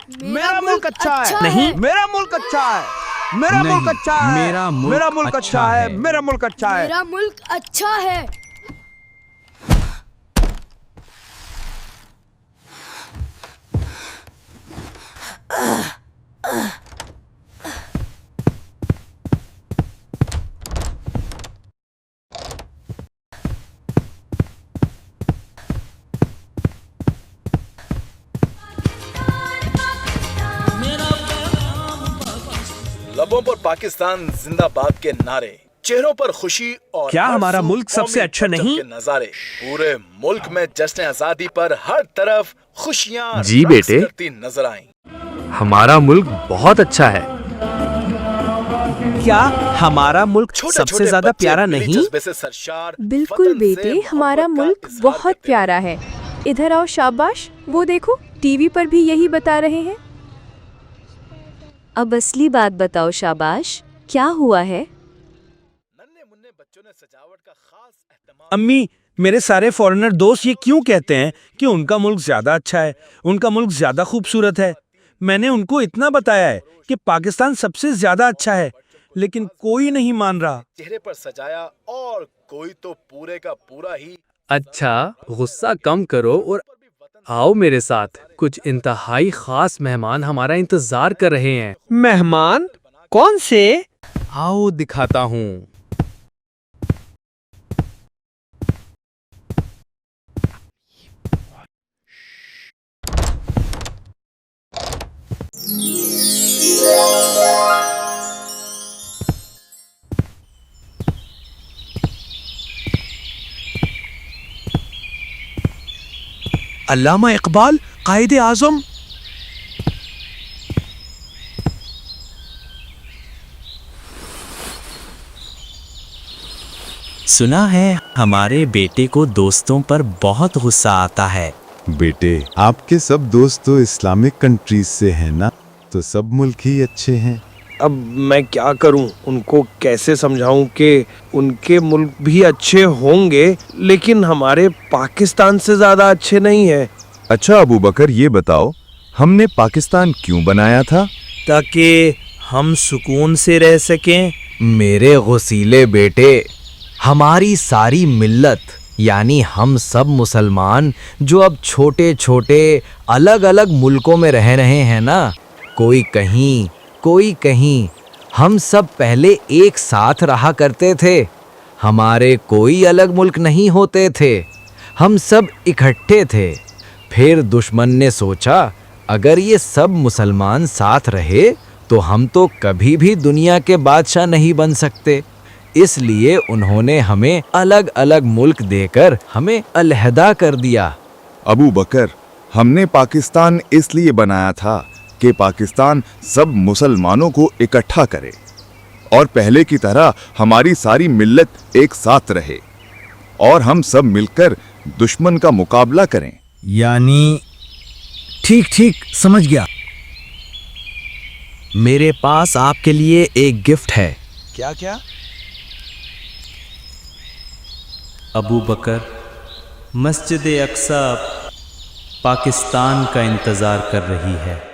मेरा मुल्क अच्छा है। नहीं। मेरा मुल्क अच्छा है। मेरा नहीं, मुल्क अच्छा है। मेरा मुल्क मेरा मुल्क अच्छा अच्छा है। है। मेरा मुल्क अच्छा है। मेरा मुल्क अच्छा है। लबों पर पाकिस्तान जिंदाबाद के नारे, चेहरों पर खुशी और क्या हर हमारा सू मुल्क सबसे कौमी अच्छा परचम नहीं? के नजारे। पूरे मुल्क में जश्न आजादी पर हर तरफ खुशियां जी रक्स बेटे। करती नजर आईं। हमारा मुल्क बहुत अच्छा है। क्या हमारा मुल्क छोटे-छोटे सबसे ज्यादा बच्चे प्यारा मिली नहीं? जज्बे से सरशार बिल्कुल वतन से बेटे, मोहब्बत हमारा का मुल्क इजहार बहुत करते प्यारा है। इधर आओ, शाबाश। वो देखो, टीवी पर भी यही बता रहे हैं। अब असली बात बताओ शाबाश, क्या हुआ है? नन्हे-मुन्ने बच्चों ने सजावट का खास एहतमाम। अम्मी, मेरे सारे फॉरेनर दोस्त ये क्यों कहते हैं कि उनका मुल्क ज्यादा अच्छा है, उनका मुल्क ज्यादा खूबसूरत है? मैंने उनको इतना बताया है कि पाकिस्तान सबसे ज्यादा अच्छा है, लेकिन कोई नहीं मान रहा। चेहरे पर सजाया और कोई तो पूरे का पूरा ही। अच्छा, गुस्सा कम करो और आओ मेरे साथ। कुछ इंतहाई खास मेहमान हमारा इंतजार कर रहे हैं। मेहमान? कौन से? आओ दिखाता हूँ। अल्लामा इकबाल, कायदे आजम। सुना है हमारे बेटे को दोस्तों पर बहुत गुस्सा आता है। बेटे, आपके सब दोस्त तो इस्लामिक कंट्रीज से हैं ना, तो सब मुल्क ही अच्छे हैं। अब मैं क्या करूं? उनको कैसे समझाऊं कि उनके मुल्क भी अच्छे होंगे, लेकिन हमारे पाकिस्तान से ज्यादा अच्छे नहीं है। अच्छा अबू बकर, ये बताओ, हमने पाकिस्तान क्यों बनाया था? ताकि हम सुकून से रह सकें। मेरे गसीले बेटे, हमारी सारी मिल्लत यानी हम सब मुसलमान जो अब छोटे छोटे अलग अलग मुल्कों में रह रहे हैं ना, कोई कहीं कोई कहीं, हम सब पहले एक साथ रहा करते थे। हमारे कोई अलग मुल्क नहीं होते थे, हम सब इकट्ठे थे। फिर दुश्मन ने सोचा अगर ये सब मुसलमान साथ रहे तो हम तो कभी भी दुनिया के बादशाह नहीं बन सकते। इसलिए उन्होंने हमें अलग अलग मुल्क देकर हमें अलहदा कर दिया। अबू बकर, हमने पाकिस्तान इसलिए बनाया था कि पाकिस्तान सब मुसलमानों को इकट्ठा करे और पहले की तरह हमारी सारी मिल्लत एक साथ रहे और हम सब मिलकर दुश्मन का मुकाबला करें। यानी ठीक ठीक, समझ गया। मेरे पास आपके लिए एक गिफ्ट है। क्या क्या? अबू बकर, मस्जिद अक्सा पाकिस्तान का इंतज़ार कर रही है।